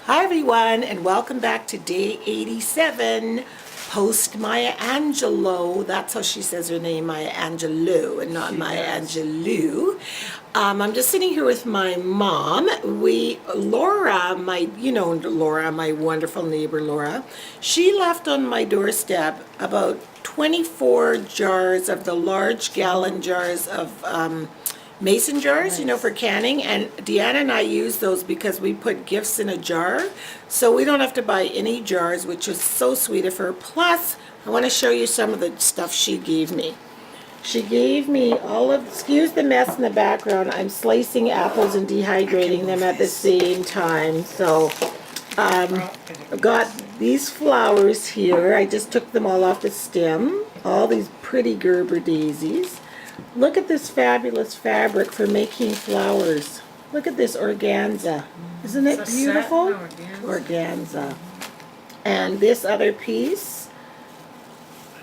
Hi everyone, and welcome back to day 87, post Maya Angelou. That's how she says her name, Maya Angelou, and not Maya Angelou. I'm just sitting here with my mom. Laura, Laura, my wonderful neighbor Laura, she left on my doorstep about 24 jars of the large gallon jars of mason jars, for canning. And Deanna and I use those because we put gifts in a jar. So we don't have to buy any jars, which is so sweet of her. Plus, I want to show you some of the stuff she gave me. She gave me excuse the mess in the background. I'm slicing apples and dehydrating them at the same time. So I've got these flowers here. I just took them all off the stem. All these pretty Gerber daisies. Look at this fabulous fabric for making flowers. Look at this organza. Isn't it beautiful? Organza. And this other piece,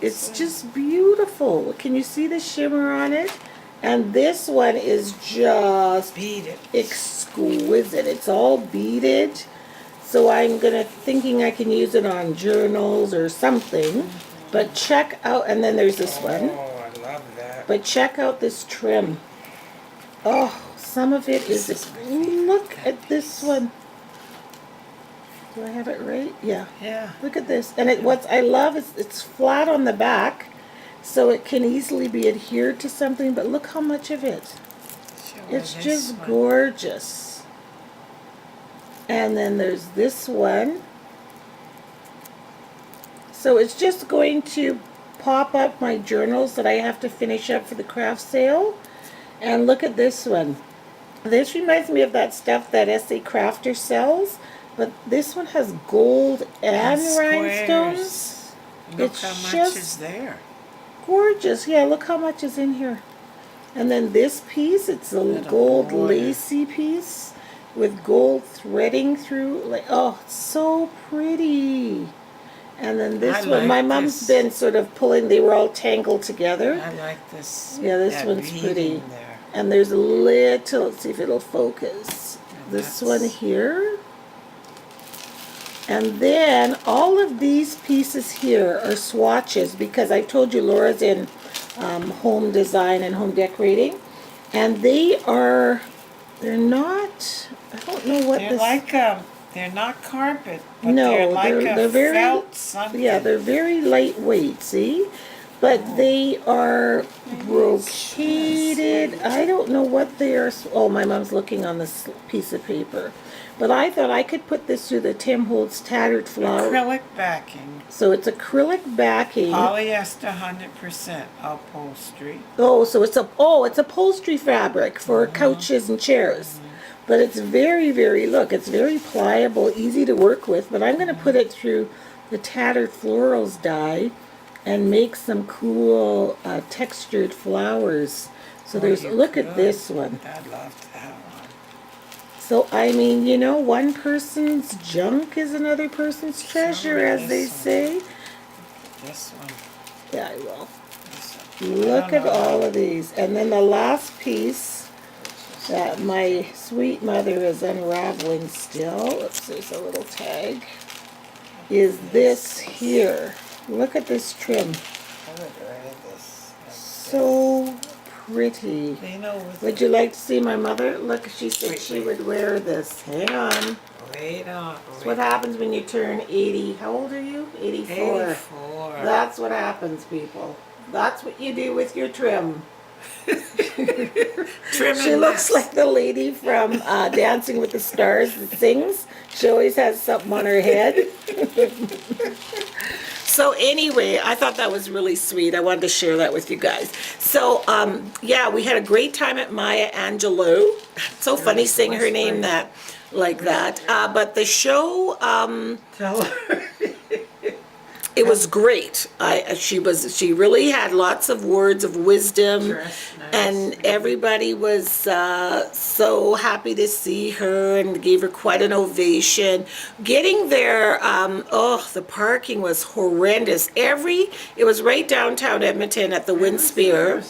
it's just beautiful. Can you see the shimmer on it? And this one is just beaded, exquisite. It's all beaded. So I'm thinking I can use it on journals or something. But check out, and then there's this one. But check out this trim. Oh, some of it is, look at this one. Do I have it right? Yeah. Yeah. Look at this. And what I love is it's flat on the back, so it can easily be adhered to something, but look how much of it. It's just gorgeous. And then there's this one. So it's just going to pop up my journals that I have to finish up for the craft sale. And look at this one. This reminds me of that stuff that S.A. Crafter sells, but this one has gold and rhinestones. Look how much is there. Gorgeous. Yeah, look how much is in here. And then this piece, it's a gold lacy piece with gold threading through. Oh, it's so pretty. And then this one, my mom's been sort of pulling, they were all tangled together. I like this. Yeah, this one's pretty. And there's a little, let's see if it'll focus. This one here. And then all of these pieces here are swatches because I told you Laura's in home design and home decorating. And they're not, I don't know what they're like they're not carpet, but no, they're like they're very, felt something. Yeah, they're very lightweight, see? But they are brocaded. I don't know what they are. Oh, my mom's looking on this piece of paper. But I thought I could put this through the Tim Holtz Tattered Flower. Acrylic backing. So it's acrylic backing. Polyester 100% upholstery. Oh, so it's upholstery fabric for couches and chairs. But it's very, it's very pliable, easy to work with. But I'm going to put it through the Tattered Florals dye and make some cool textured flowers. So look at this one. I love that one. So, I mean, one person's junk is another person's treasure, as they say. This one. Yeah, I will. Look at all of these. And then the last piece that my sweet mother is unraveling still, oops, there's a little tag, is this here. Look at this trim. So pretty. Would you like to see my mother? Look, she said she would wear this. Hang on. Wait on. That's what happens when you turn 80. How old are you? 84. 84. That's what happens, people. That's what you do with your trim. She looks like the lady from Dancing with the Stars that sings. She always has something on her head. So anyway, I thought that was really sweet. I wanted to share that with you guys. So yeah, we had a great time at Maya Angelou. So funny saying her name like that. But the show, Tell her. it was great. She really had lots of words of wisdom, and everybody was so happy to see her and gave her quite an ovation. Getting there, the parking was horrendous. It was right downtown Edmonton at the Winspear.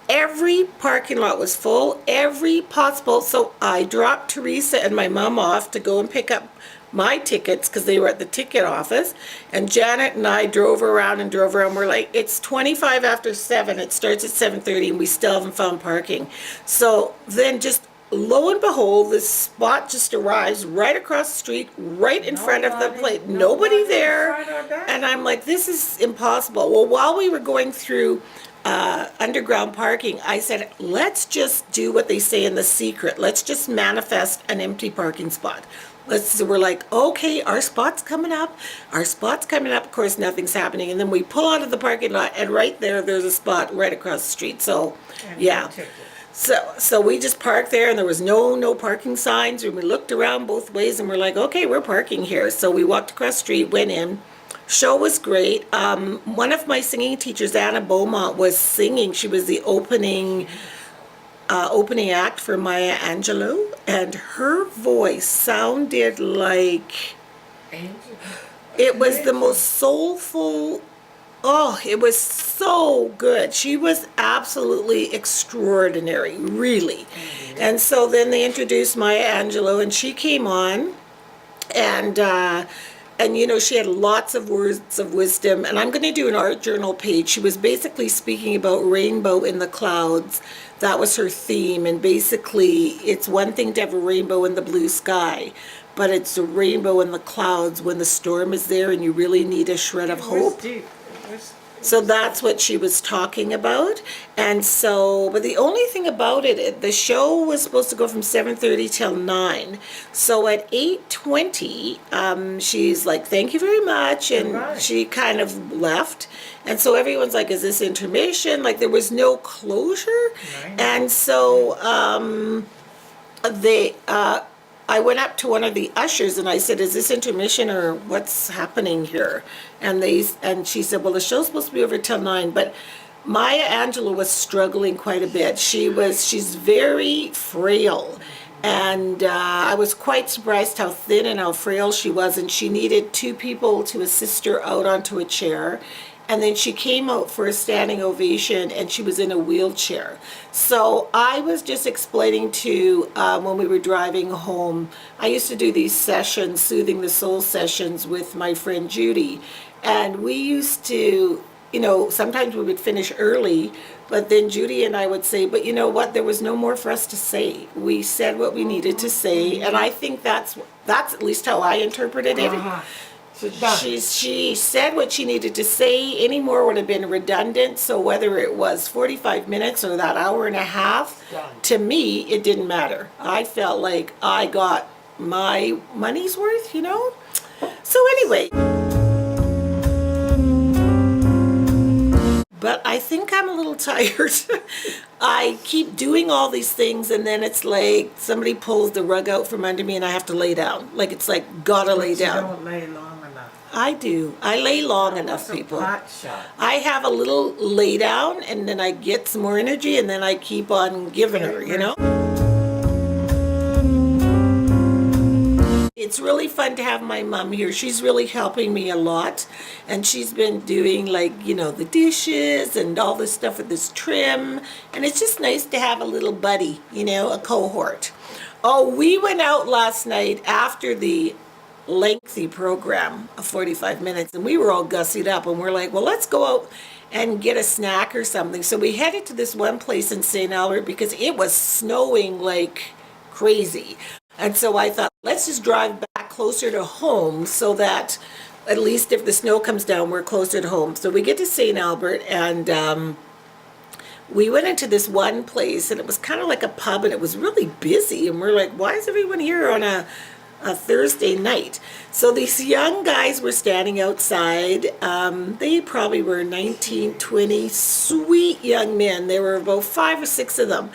Every parking lot was full, every possible. So I dropped Teresa and my mom off to go and pick up my tickets because they were at the ticket office. And Janet and I drove around and drove around. We're like, it's 25 after 7. It starts at 7:30 and we still haven't found parking. So then just lo and behold, this spot just arrives right across the street, right in front of the place. Nobody there. And I'm like, this is impossible. Well, while we were going through underground parking, I said, let's just do what they say in The Secret. Let's just manifest an empty parking spot. We're like, okay, our spot's coming up. Our spot's coming up. Of course, nothing's happening. And then we pull out of the parking lot, and right there's a spot right across the street. So, yeah. So we just parked there, and there was no parking signs. And we looked around both ways, and we're like, okay, we're parking here. So we walked across the street, went in. Show was great. One of my singing teachers, Anna Beaumont, was singing. She was the opening act for Maya Angelou, and her voice sounded like it was the most soulful. Oh, it was so good. She was absolutely extraordinary, really. And so then they introduced Maya Angelou, and she came on, and you know, she had lots of words of wisdom. And I'm going to do an art journal page. She was basically speaking about rainbow in the clouds. That was her theme. And basically, it's one thing to have a rainbow in the blue sky, but it's a rainbow in the clouds when the storm is there and you really need a shred of hope. Deep. So that's what she was talking about. And so, but the only thing about it, the show was supposed to go from 7:30 till 9. So at 8:20, she's like, thank you very much. And she kind of left. And so everyone's like, is this intermission? Like, there was no closure. And so I went up to one of the ushers and I said, is this intermission or what's happening here? And she said, well, the show's supposed to be over till 9, but Maya Angelou was struggling quite a bit. She's very frail. And I was quite surprised how thin and how frail she was. And she needed 2 people to assist her out onto a chair. And then she came out for a standing ovation and she was in a wheelchair. So I was just explaining to, when we were driving home, I used to do these sessions, Soothing the Soul sessions with my friend Judy. And we used to, you know, sometimes we would finish early, but then Judy and I would say, but you know what, there was no more for us to say. We said what we needed to say. And I think that's at least how I interpreted it. She said what she needed to say. Any more would have been redundant. So whether it was 45 minutes or that hour and a half, to me, it didn't matter. I felt like I got my money's worth, you know? So anyway. But I think I'm a little tired. I keep doing all these things and then it's like somebody pulls the rug out from under me and I have to lay down. Like it's like, gotta lay down. You don't lay long enough. I do. I lay long enough, people. I have a little lay down and then I get some more energy and then I keep on giving her, you know? It's really fun to have my mom here. She's really helping me a lot. And she's been doing like, you know, the dishes and all this stuff with this trim. And it's just nice to have a little buddy, you know, a cohort. Oh, we went out last night after the lengthy program of 45 minutes and we were all gussied up and we're like, well, let's go out and get a snack or something. So we headed to this one place in St. Albert because it was snowing like crazy. And so I thought, let's just drive back closer to home so that at least if the snow comes down, we're closer to home. So we get to St. Albert and we went into this one place and it was kind of like a pub and it was really busy. And we're like, why is everyone here on a Thursday night? So these young guys were standing outside. They probably were 19, 20, sweet young men. There were about 5 or 6 of them.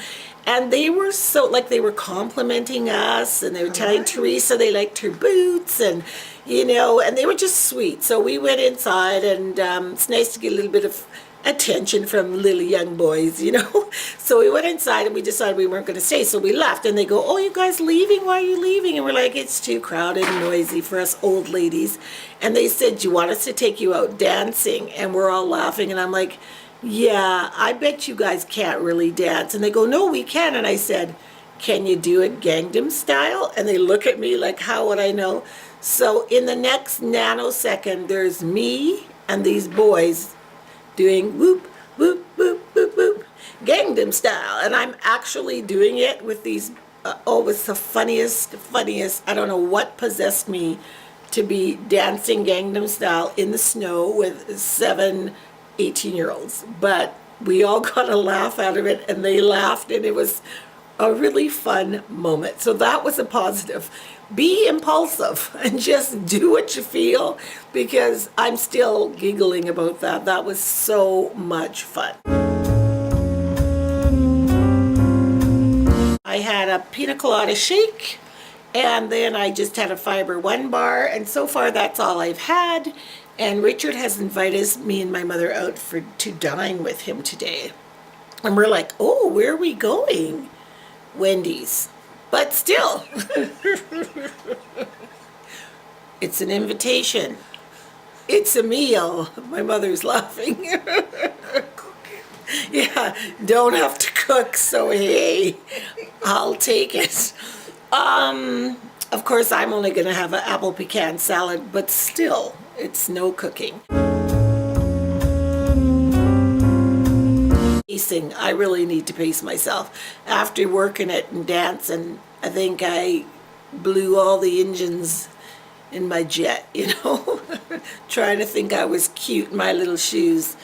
And they were so, like, they were complimenting us and they were telling Teresa they liked her boots and, you know, and they were just sweet. So we went inside and it's nice to get a little bit of attention from little young boys, you know. So we went inside and we decided we weren't going to stay. So we left and they go, oh, you guys leaving? Why are you leaving? And we're like, it's too crowded and noisy for us old ladies. And they said, do you want us to take you out dancing? And we're all laughing. And I'm like, yeah, I bet you guys can't really dance. And they go, no, we can. And I said, can you do it Gangnam style? And they look at me like, how would I know? So in the next nanosecond, there's me and these boys doing whoop, whoop, whoop, whoop, whoop, Gangnam style. And I'm actually doing it with these, it's the funniest, I don't know what possessed me to be dancing Gangnam style in the snow with 7 18-year-olds. But we all got a laugh out of it, and they laughed, and it was a really fun moment. So that was a positive. Be impulsive and just do what you feel, because I'm still giggling about that. That was so much fun. I had a pina colada shake, and then I just had a Fiber One bar, and so far that's all I've had. And Richard has invited me and my mother out to dine with him today. And we're like, oh, where are we going? Wendy's. But still, it's an invitation. It's a meal. My mother's laughing. Yeah, don't have to cook, so hey, I'll take it. Of course, I'm only going to have an apple pecan salad, but still, it's no cooking. Pacing. I really need to pace myself. After working it and dancing, I think I blew all the engines in my jet, you know, trying to think I was cute in my little shoes.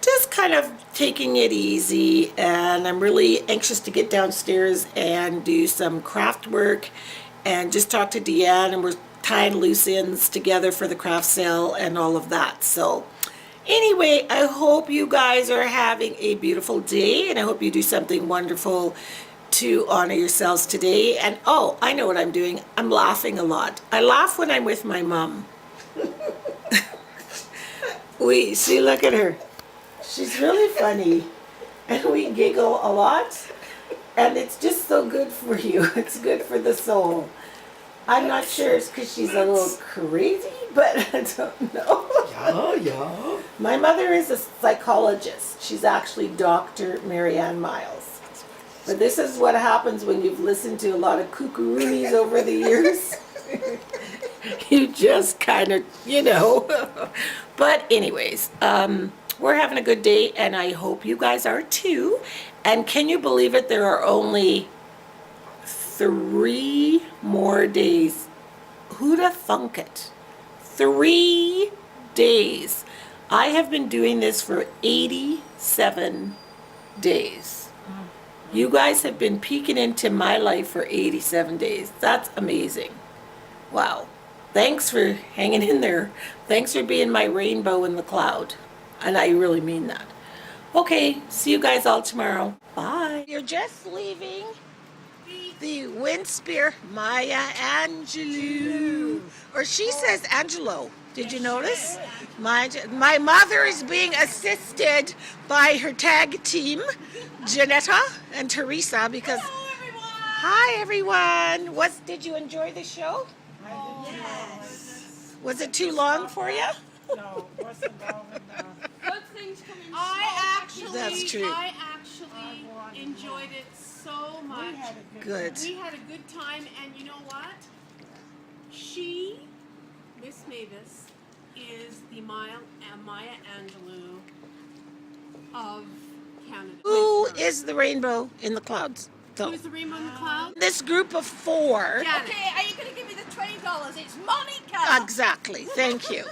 Just kind of taking it easy, and I'm really anxious to get downstairs and do some craft work and just talk to Deanne, and we're tying loose ends together for the craft sale and all of that. So anyway, I hope you guys are having a beautiful day, and I hope you do something wonderful to honor yourselves today. And oh, I know what I'm doing. I'm laughing a lot. I laugh when I'm with my mom. See, look at her. She's really funny, and we giggle a lot, and it's just so good for you. It's good for the soul. I'm not sure it's because she's a little crazy, but I don't know. Yeah. My mother is a psychologist. She's actually Dr. Marianne Miles. But this is what happens when you've listened to a lot of kookaroonies over the years. You just kind of, you know. But anyways, we're having a good day, and I hope you guys are too. And can you believe it? There are only 3 more days. Who'd have thunk it? 3 days. I have been doing this for 87 days. You guys have been peeking into my life for 87 days. That's amazing. Wow. Thanks for hanging in there. Thanks for being my rainbow in the cloud. And I really mean that. Okay, see you guys all tomorrow. Bye. You're just leaving the Winspear Maya Angelou. Or she says Angelo. Did you notice? My mother is being assisted by her tag team, Janetta and Teresa, because... Hi, everyone. Did you enjoy the show? Yes. Was it too long for you? No, wasn't long enough. Good things coming. That's true. I actually enjoyed it so much. Good. We had a good time, and you know what? Miss Mavis, is the Maya Angelou of Canada. Who is the rainbow in the clouds? Who is the rainbow in the cloud? This group of 4. Janet. Okay, are you going to give me the $20? It's Monica! Exactly. Thank you.